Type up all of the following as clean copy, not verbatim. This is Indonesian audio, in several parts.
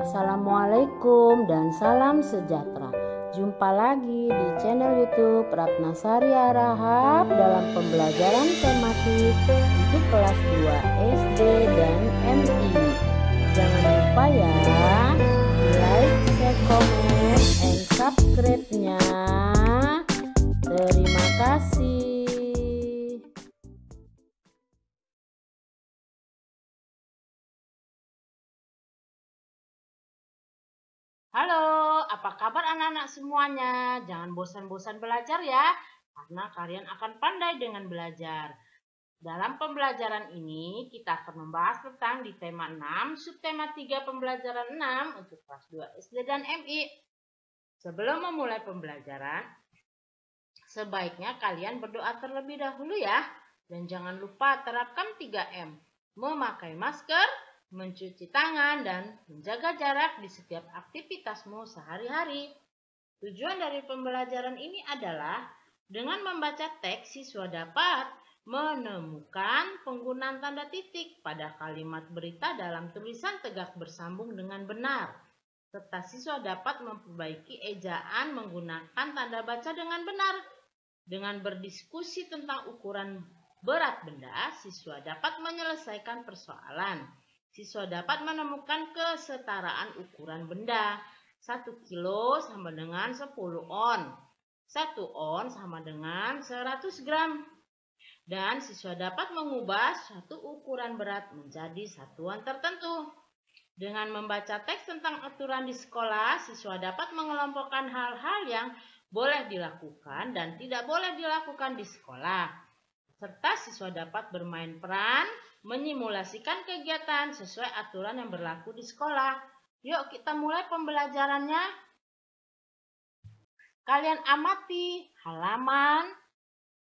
Assalamualaikum dan salam sejahtera. Jumpa lagi di channel YouTube Ratnasari Harahap dalam pembelajaran tematik untuk kelas 2 SD dan MI. Jangan lupa ya, like, share, comment, and subscribe-nya. Terima kasih. Halo, apa kabar anak-anak semuanya? Jangan bosan-bosan belajar ya, karena kalian akan pandai dengan belajar. Dalam pembelajaran ini, kita akan membahas tentang di tema 6, subtema 3 pembelajaran 6 untuk kelas 2 SD dan MI. Sebelum memulai pembelajaran, sebaiknya kalian berdoa terlebih dahulu ya. Dan jangan lupa terapkan 3M, memakai masker, mencuci tangan, dan menjaga jarak di setiap aktivitasmu sehari-hari. Tujuan dari pembelajaran ini adalah dengan membaca teks, siswa dapat menemukan penggunaan tanda titik pada kalimat berita dalam tulisan tegak bersambung dengan benar, serta siswa dapat memperbaiki ejaan menggunakan tanda baca dengan benar. Dengan berdiskusi tentang ukuran berat benda, siswa dapat menyelesaikan persoalan. Siswa dapat menemukan kesetaraan ukuran benda. 1 kilo sama dengan 10 on. 1 on sama dengan 100 gram. Dan siswa dapat mengubah satu ukuran berat menjadi satuan tertentu. Dengan membaca teks tentang aturan di sekolah, siswa dapat mengelompokkan hal-hal yang boleh dilakukan dan tidak boleh dilakukan di sekolah. Serta siswa dapat bermain peran menyimulasikan kegiatan sesuai aturan yang berlaku di sekolah. Yuk kita mulai pembelajarannya. Kalian amati halaman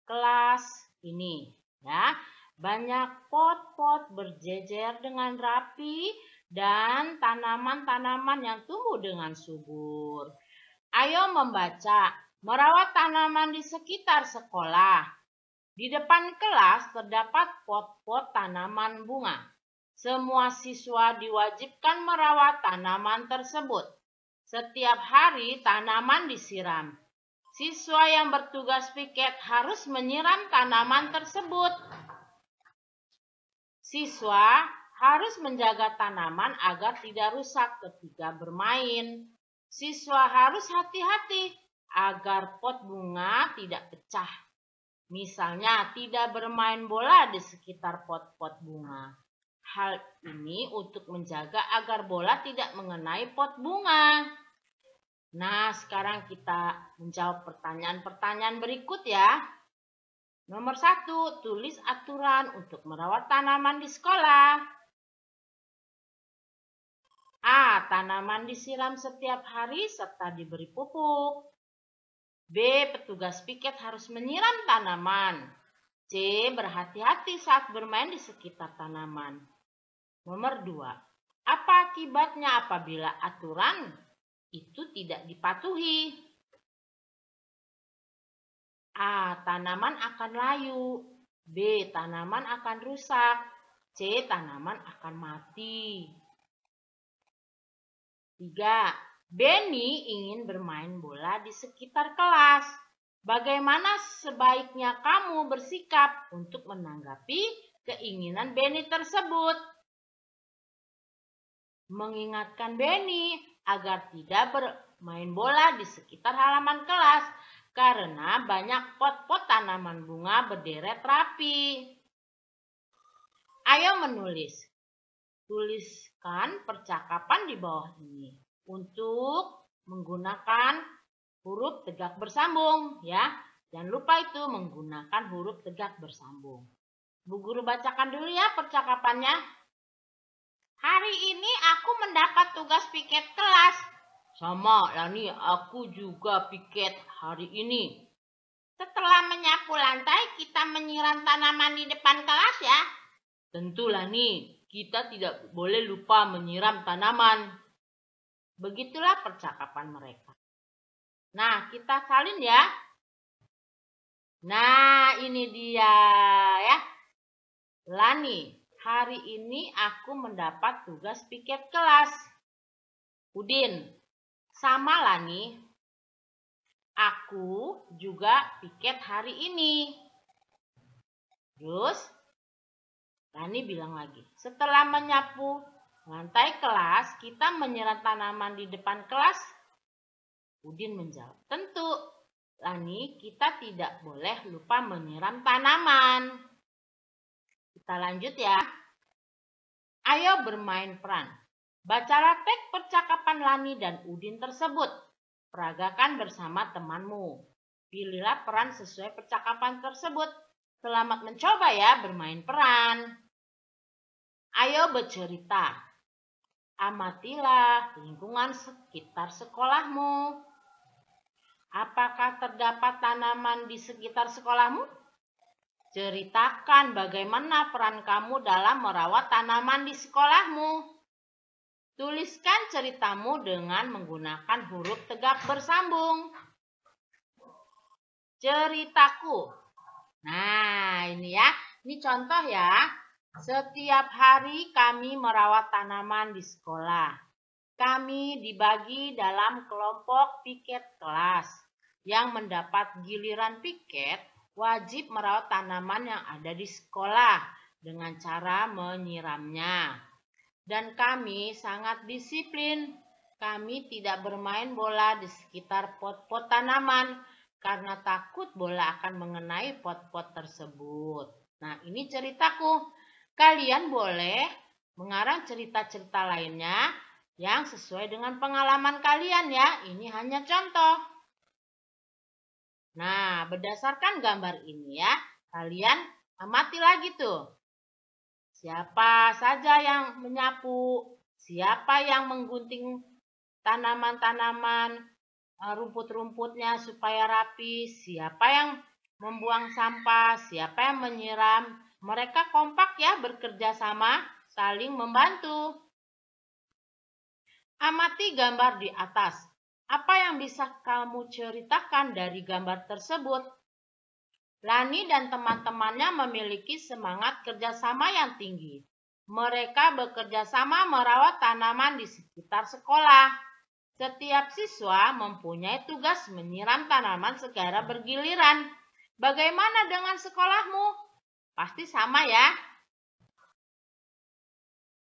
kelas ini ya. Banyak pot-pot berjejer dengan rapi dan tanaman-tanaman yang tumbuh dengan subur. Ayo membaca, merawat tanaman di sekitar sekolah. Di depan kelas terdapat pot-pot tanaman bunga. Semua siswa diwajibkan merawat tanaman tersebut. Setiap hari tanaman disiram. Siswa yang bertugas piket harus menyiram tanaman tersebut. Siswa harus menjaga tanaman agar tidak rusak ketika bermain. Siswa harus hati-hati agar pot bunga tidak pecah. Misalnya, tidak bermain bola di sekitar pot-pot bunga. Hal ini untuk menjaga agar bola tidak mengenai pot bunga. Nah, sekarang kita menjawab pertanyaan-pertanyaan berikut ya. Nomor 1, tulis aturan untuk merawat tanaman di sekolah. A. Tanaman disiram setiap hari serta diberi pupuk. B. Petugas piket harus menyiram tanaman. C. Berhati-hati saat bermain di sekitar tanaman. Nomor 2. Apa akibatnya apabila aturan itu tidak dipatuhi? A. Tanaman akan layu. B. Tanaman akan rusak. C. Tanaman akan mati. 3. Benny ingin bermain bola di sekitar kelas. Bagaimana sebaiknya kamu bersikap untuk menanggapi keinginan Benny tersebut? Mengingatkan Benny agar tidak bermain bola di sekitar halaman kelas karena banyak pot-pot tanaman bunga berderet rapi. Ayo menulis. Tuliskan percakapan di bawah ini untuk menggunakan huruf tegak bersambung ya. Jangan lupa itu menggunakan huruf tegak bersambung. Bu Guru bacakan dulu ya percakapannya. Hari ini aku mendapat tugas piket kelas. Sama Lani, aku juga piket hari ini. Setelah menyapu lantai, kita menyiram tanaman di depan kelas ya. Tentu Lani, kita tidak boleh lupa menyiram tanaman. Begitulah percakapan mereka. Nah, kita salin ya. Nah, ini dia ya. Lani, hari ini aku mendapat tugas piket kelas. Udin, sama Lani, aku juga piket hari ini. Terus Lani bilang lagi, setelah menyapu lantai kelas, kita menyiram tanaman di depan kelas. Udin menjawab, tentu Lani, kita tidak boleh lupa menyiram tanaman. Kita lanjut ya. Ayo bermain peran. Bacalah teks percakapan Lani dan Udin tersebut. Peragakan bersama temanmu. Pilihlah peran sesuai percakapan tersebut. Selamat mencoba ya bermain peran. Ayo bercerita. Amatilah lingkungan sekitar sekolahmu. Apakah terdapat tanaman di sekitar sekolahmu? Ceritakan bagaimana peran kamu dalam merawat tanaman di sekolahmu. Tuliskan ceritamu dengan menggunakan huruf tegak bersambung. Ceritaku. Nah, ini ya. Ini contoh ya. Setiap hari kami merawat tanaman di sekolah. Kami dibagi dalam kelompok piket kelas. Yang mendapat giliran piket wajib merawat tanaman yang ada di sekolah dengan cara menyiramnya. Dan kami sangat disiplin. Kami tidak bermain bola di sekitar pot-pot tanaman karena takut bola akan mengenai pot-pot tersebut. Nah, ini ceritaku. Kalian boleh mengarang cerita-cerita lainnya yang sesuai dengan pengalaman kalian ya. Ini hanya contoh. Nah, berdasarkan gambar ini ya, kalian amati lagi tuh. Siapa saja yang menyapu, siapa yang menggunting tanaman-tanaman, rumput-rumputnya supaya rapi, siapa yang membuang sampah, siapa yang menyiram. Mereka kompak ya bekerja sama, saling membantu. Amati gambar di atas. Apa yang bisa kamu ceritakan dari gambar tersebut? Lani dan teman-temannya memiliki semangat kerjasama yang tinggi. Mereka bekerja sama merawat tanaman di sekitar sekolah. Setiap siswa mempunyai tugas menyiram tanaman secara bergiliran. Bagaimana dengan sekolahmu? Pasti sama ya.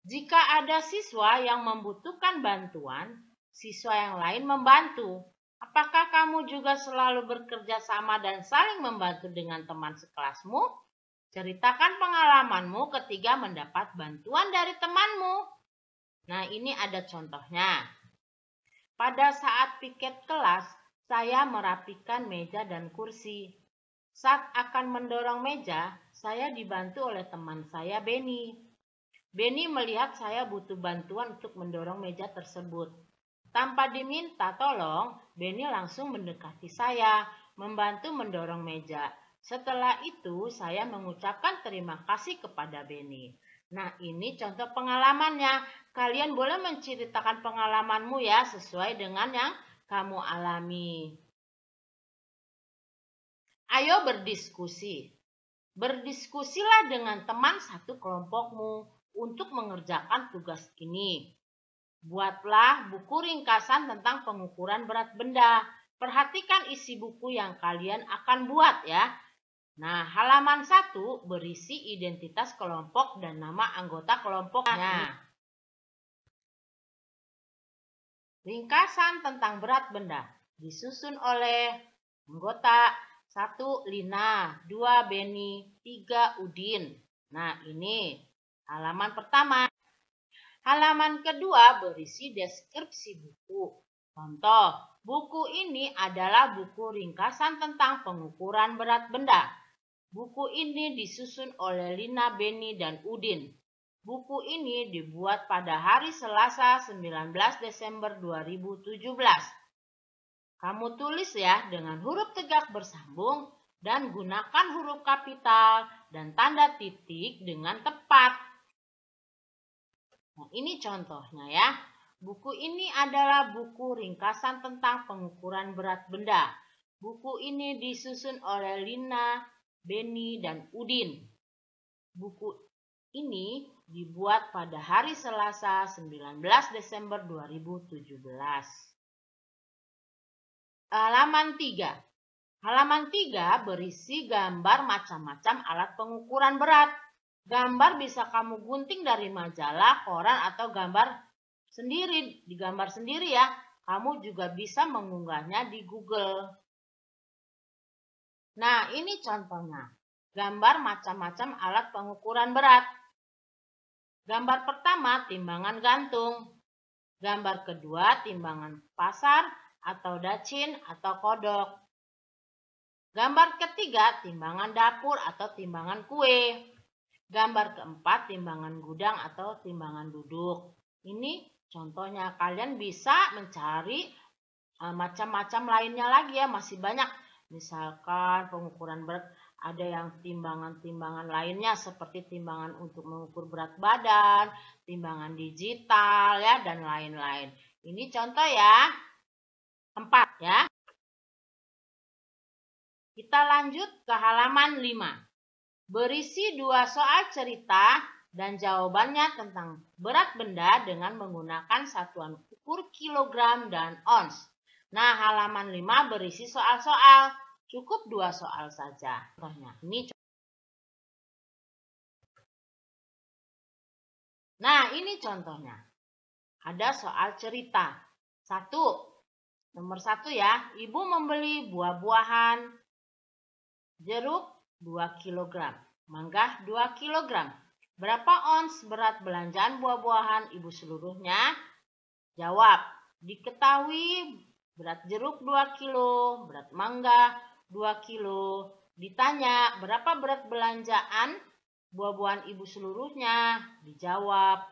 Jika ada siswa yang membutuhkan bantuan, siswa yang lain membantu. Apakah kamu juga selalu bekerja sama dan saling membantu dengan teman sekelasmu? Ceritakan pengalamanmu ketika mendapat bantuan dari temanmu. Nah, ini ada contohnya. Pada saat piket kelas, saya merapikan meja dan kursi. Saat akan mendorong meja, saya dibantu oleh teman saya, Benny. Benny melihat saya butuh bantuan untuk mendorong meja tersebut. Tanpa diminta tolong, Benny langsung mendekati saya, membantu mendorong meja. Setelah itu, saya mengucapkan terima kasih kepada Benny. Nah, ini contoh pengalamannya. Kalian boleh menceritakan pengalamanmu ya, sesuai dengan yang kamu alami. Ayo berdiskusi. Berdiskusilah dengan teman satu kelompokmu untuk mengerjakan tugas ini. Buatlah buku ringkasan tentang pengukuran berat benda. Perhatikan isi buku yang kalian akan buat ya. Nah, halaman 1 berisi identitas kelompok dan nama anggota kelompoknya. Ringkasan tentang berat benda disusun oleh anggota 1 Lina, 2 Benny, 3 Udin. Nah, ini halaman pertama. Halaman kedua berisi deskripsi buku. Contoh, buku ini adalah buku ringkasan tentang pengukuran berat benda. Buku ini disusun oleh Lina, Benny, dan Udin. Buku ini dibuat pada hari Selasa 19 Desember 2017. Kamu tulis ya dengan huruf tegak bersambung dan gunakan huruf kapital dan tanda titik dengan tepat. Nah, ini contohnya ya. Buku ini adalah buku ringkasan tentang pengukuran berat benda. Buku ini disusun oleh Lina, Benny, dan Udin. Buku ini dibuat pada hari Selasa 19 Desember 2017. Halaman 3. Halaman 3 berisi gambar macam-macam alat pengukuran berat. Gambar bisa kamu gunting dari majalah, koran, atau digambar sendiri ya. Kamu juga bisa mengunggahnya di Google. Nah, ini contohnya. Gambar macam-macam alat pengukuran berat. Gambar pertama, timbangan gantung. Gambar kedua, timbangan pasar atau dacin atau kodok. Gambar ketiga, timbangan dapur atau timbangan kue. Gambar keempat, timbangan gudang atau timbangan duduk. Ini contohnya. Kalian bisa mencari macam-macam lainnya lagi ya, masih banyak. Misalkan pengukuran berat, ada yang timbangan-timbangan lainnya seperti timbangan untuk mengukur berat badan, timbangan digital ya, dan lain-lain. Ini contoh ya, 4 ya. Kita lanjut ke halaman 5. Berisi 2 soal cerita dan jawabannya tentang berat benda dengan menggunakan satuan ukur kilogram dan ons. Nah, halaman 5 berisi soal-soal. Cukup 2 soal saja. Ini contohnya. Ada soal cerita. Nomor 1 ya. Ibu membeli buah-buahan, jeruk 2 kg, mangga 2 kg. Berapa ons berat belanjaan buah-buahan ibu seluruhnya? Jawab. Diketahui berat jeruk 2 kg, berat mangga 2 kg. Ditanya berapa berat belanjaan buah-buahan ibu seluruhnya? Dijawab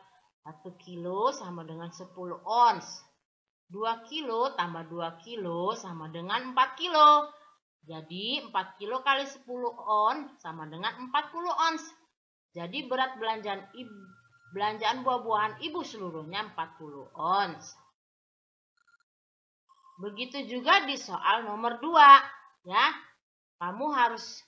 1 kg sama dengan 10 ons. 2 kg tambah 2 kg sama dengan 4 kg. Jadi 4 kg kali 10 ons sama dengan 40 ons. Jadi berat belanjaan buah-buahan ibu seluruhnya 40 ons. Begitu juga di soal nomor 2 ya. Kamu harus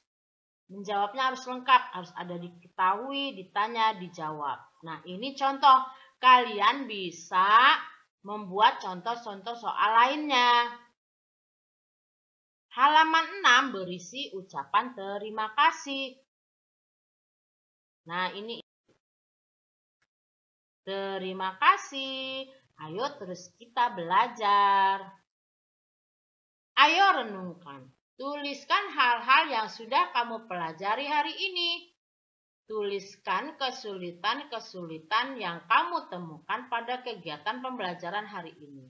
menjawabnya harus lengkap, harus ada diketahui, ditanya, dijawab. Nah, ini contoh. Kalian bisa membuat contoh-contoh soal lainnya. Halaman 6 berisi ucapan terima kasih. Nah, ini terima kasih. Ayo terus kita belajar. Ayo renungkan. Tuliskan hal-hal yang sudah kamu pelajari hari ini. Tuliskan kesulitan-kesulitan yang kamu temukan pada kegiatan pembelajaran hari ini.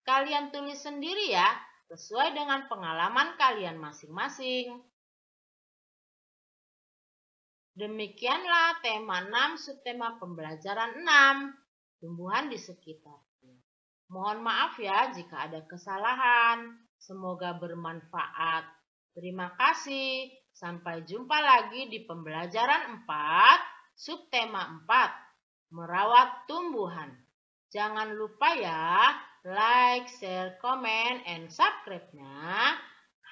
Kalian tulis sendiri ya, sesuai dengan pengalaman kalian masing-masing. Demikianlah tema 6 subtema pembelajaran 6, tumbuhan di sekitarnya. Mohon maaf ya jika ada kesalahan. Semoga bermanfaat. Terima kasih. Sampai jumpa lagi di pembelajaran 4, subtema 4, merawat tumbuhan. Jangan lupa ya, like, share, comment, and subscribe-nya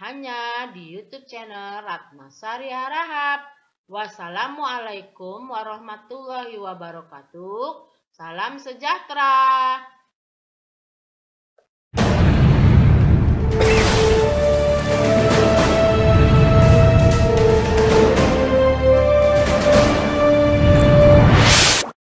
hanya di YouTube channel Ratna Sari Harahap. Wassalamualaikum warahmatullahi wabarakatuh. Salam sejahtera.